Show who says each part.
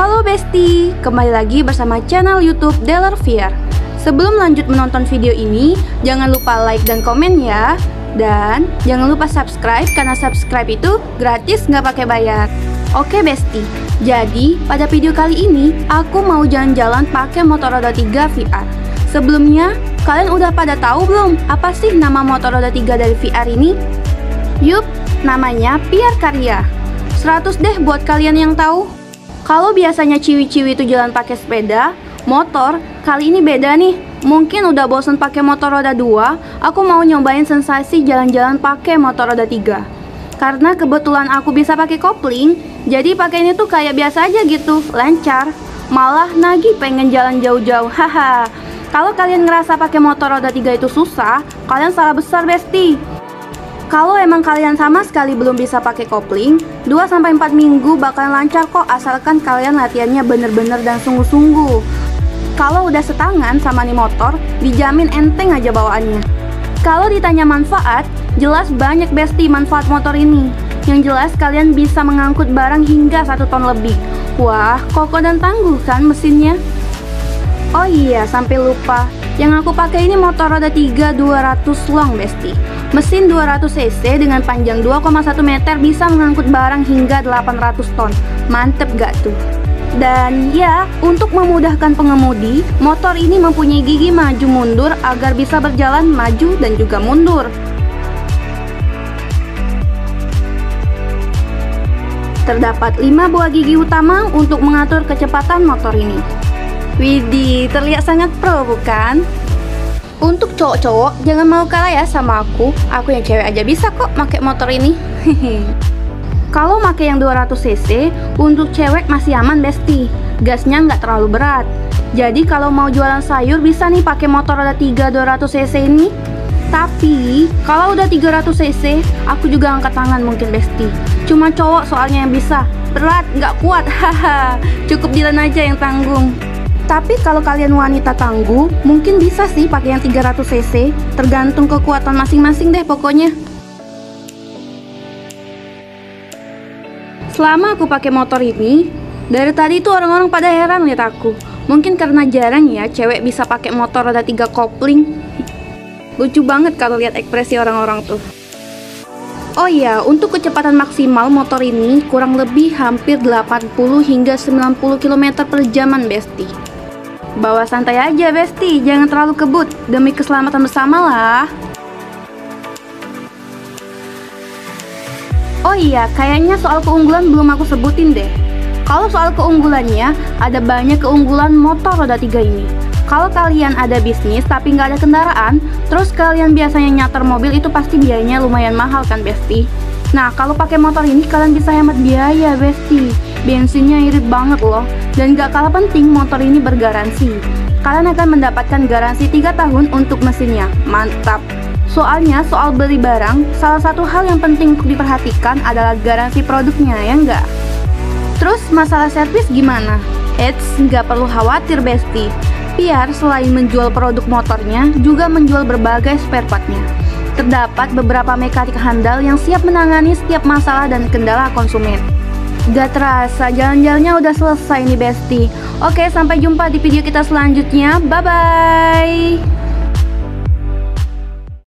Speaker 1: Halo Besti, kembali lagi bersama channel YouTube Delervier. Sebelum lanjut menonton video ini, jangan lupa like dan komen ya. Dan jangan lupa subscribe, karena subscribe itu gratis nggak pakai bayar. Oke Besti, jadi pada video kali ini aku mau jalan-jalan pakai motor roda 3 VR. Sebelumnya, kalian udah pada tahu belum apa sih nama motor roda 3 dari VR ini? Yup, namanya PR Karya. 100 deh buat kalian yang tahu. Kalau biasanya ciwi-ciwi itu jalan pakai sepeda, motor, kali ini beda nih. Mungkin udah bosen pakai motor roda 2, aku mau nyobain sensasi jalan-jalan pakai motor roda 3. Karena kebetulan aku bisa pakai kopling, jadi pakai ini tuh kayak biasa aja gitu, lancar. Malah nagih pengen jalan jauh-jauh, haha. Kalau kalian ngerasa pakai motor roda 3 itu susah, kalian salah besar Besti. Kalau emang kalian sama sekali belum bisa pakai kopling, 2-4 minggu bakalan lancar kok, asalkan kalian latihannya bener-bener dan sungguh-sungguh. Kalau udah setangan sama nih motor, dijamin enteng aja bawaannya. Kalau ditanya manfaat, jelas banyak Besti manfaat motor ini. Yang jelas kalian bisa mengangkut barang hingga 1 ton lebih. Wah, kokoh dan tangguh kan mesinnya? Oh iya, sampai lupa. Yang aku pakai ini motor roda 3 200 long Besti. Mesin 200 cc dengan panjang 2,1 meter bisa mengangkut barang hingga 800 ton. Mantep gak tuh? Dan ya, untuk memudahkan pengemudi, motor ini mempunyai gigi maju mundur agar bisa berjalan maju dan juga mundur. Terdapat 5 buah gigi utama untuk mengatur kecepatan motor ini. Widih, terlihat sangat pro bukan? Untuk cowok-cowok, jangan mau kalah ya sama aku yang cewek aja bisa kok pakai motor ini. Kalau pakai yang 200 cc, untuk cewek masih aman Besti. Gasnya nggak terlalu berat. Jadi kalau mau jualan sayur bisa nih pakai motor roda 3 200 cc ini. Tapi kalau udah 300 cc, aku juga angkat tangan mungkin Besti. Cuma cowok soalnya yang bisa. Berat, nggak kuat, haha. Cukup Dilan aja yang tanggung. Tapi kalau kalian wanita tangguh, mungkin bisa sih pakai yang 300 cc, tergantung kekuatan masing-masing deh pokoknya. Selama aku pakai motor ini, dari tadi tuh orang-orang pada heran lihat aku. Mungkin karena jarang ya cewek bisa pakai motor roda 3 kopling. Lucu banget kalau lihat ekspresi orang-orang tuh. Oh iya, untuk kecepatan maksimal motor ini kurang lebih hampir 80 hingga 90 km per jaman Besti. Bawa santai aja Besti, jangan terlalu kebut, demi keselamatan bersama lah. Oh iya, kayaknya soal keunggulan belum aku sebutin deh. Kalau soal keunggulannya, ada banyak keunggulan motor roda 3 ini. Kalau kalian ada bisnis tapi nggak ada kendaraan, terus kalian biasanya nyater mobil, itu pasti biayanya lumayan mahal kan Besti. Nah, kalau pakai motor ini kalian bisa hemat biaya Besti. Bensinnya irit banget loh. Dan gak kalah penting, motor ini bergaransi. Kalian akan mendapatkan garansi 3 tahun untuk mesinnya. Mantap. Soalnya soal beli barang, salah satu hal yang penting untuk diperhatikan adalah garansi produknya, ya enggak? Terus masalah servis gimana? Eits, nggak perlu khawatir Besti. PR selain menjual produk motornya, juga menjual berbagai spare partnya. Terdapat beberapa mekanik handal yang siap menangani setiap masalah dan kendala konsumen. Gak terasa jalan-jalannya udah selesai nih Besti. Oke, sampai jumpa di video kita selanjutnya. Bye-bye.